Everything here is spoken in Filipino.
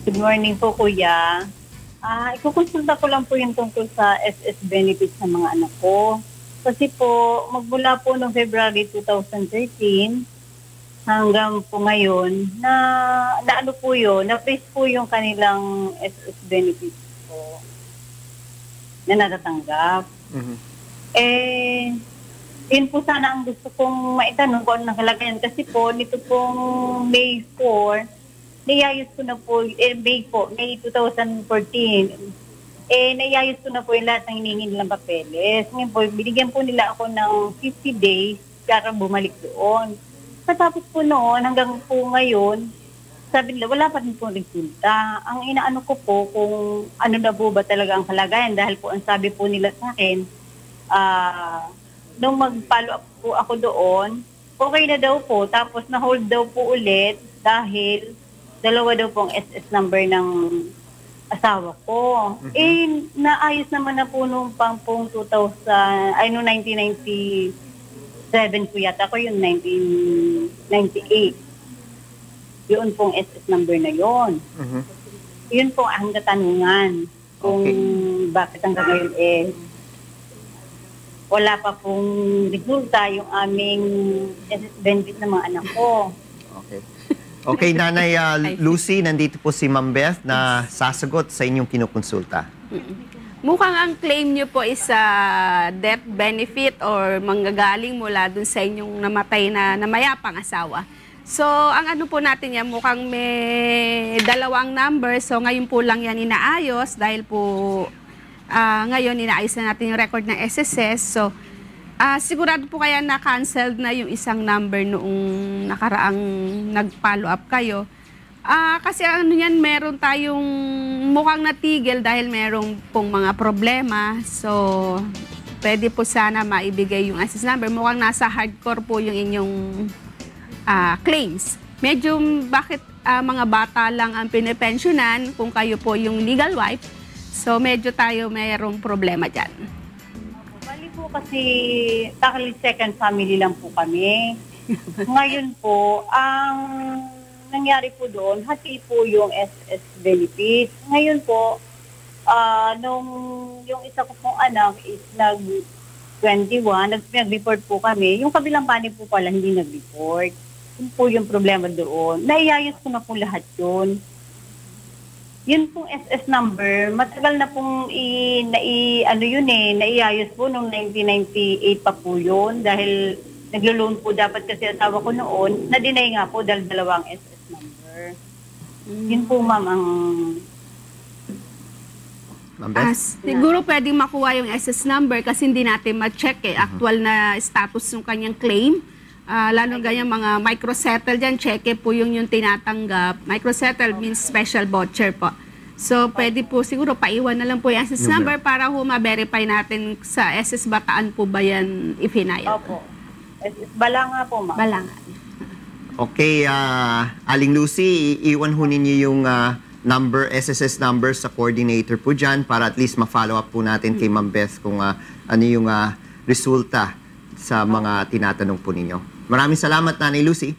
Good morning po, Kuya. Ikukonsulta ko lang po yung tungkol sa SS benefits ng mga anak ko. Kasi po, magmula po noong February 2013 hanggang po ngayon, na ano po yun, na-freeze po yung kanilang SS benefits po na natatanggap. Yun po sana ang gusto kong maitanong kung anong kalagayan. Kasi po, nito pong May 4, naiayos ko na po, May 2014, naiayos ko na po yung lahat ng hinihingi nilang papeles. Ngayon po, binigyan po nila ako ng 50 days para bumalik doon. Patapos po noon, hanggang po ngayon, sabi nila, wala pa rin po resulta. Ang inaano ko po, kung ano na po ba talaga ang kalagayan, dahil po ang sabi po nila sa akin, nung mag-follow up po ako doon, okay na daw po, tapos na-hold daw po ulit dahil dalawa daw pong SS number ng asawa ko. Naayos naman na po nung pong 1997 po yata ako, yung 1998. Yun pong SS number na yun. Yun po ang katanungan kung bakit hanggang ngayon wala pa pong resulta yung aming SS benefit ng mga anak ko. Okay, Nanay Lucy, nandito po si Ma'am Beth na sasagot sa inyong kinukonsulta. Mukhang ang claim nyo po is death benefit or manggagaling mula dun sa inyong namatay na namayapang asawa. So, ang ano po natin yan, mukhang may dalawang number. So, ngayon po lang yan inaayos dahil po ngayon inaayos na natin yung record ng SSS. So, sigurado po kaya na-cancelled na yung isang number noong nakaraang nag-follow up kayo. Kasi ano yan, meron tayong mukhang natigil dahil merong pong mga problema. So, pwede po sana maibigay yung access number. Mukhang nasa hardcore po yung inyong claims. Medyo bakit mga bata lang ang pinipensyonan kung kayo po yung legal wife. So, medyo tayo mayroong problema dyan. Kasi takli second family lang po kami. Ngayon po, ang nangyari po doon, hati po yung SS benefit. Ngayon po, nung yung isa ko pong anak is nag-21, nag-report po kami. Yung kabilang panig po pala hindi nag-report. Yun po yung problema doon. Naiayos ko na po lahat yun. Yun pong SS number, matagal na pong naiayos po noong 1998 pa po yun dahil naglo-loan po dapat kasi asawa ko noon, na-deny nga po dahil dalawang SS number. Yun po ma'am ang... siguro pwedeng makuha yung SS number kasi hindi natin ma-check actual na status ng kanyang claim. Lalo ganyan mga microsettle dyan, check po yung tinatanggap. Microsettle means special voucher po. So, pwede po siguro paiwan na lang po yung SS number para ma-verify natin sa SS Bataan po ba yan i-final. Opo. SS Balanga po, ma'am. Balanga. Okay, Aling Lucy, iiwan ho ninyo yung SSS number sa coordinator po dyan para at least ma-follow up po natin kay Ma'am Beth kung ano yung resulta sa mga tinatanong po ninyo. Maraming salamat, Nanay Lucy.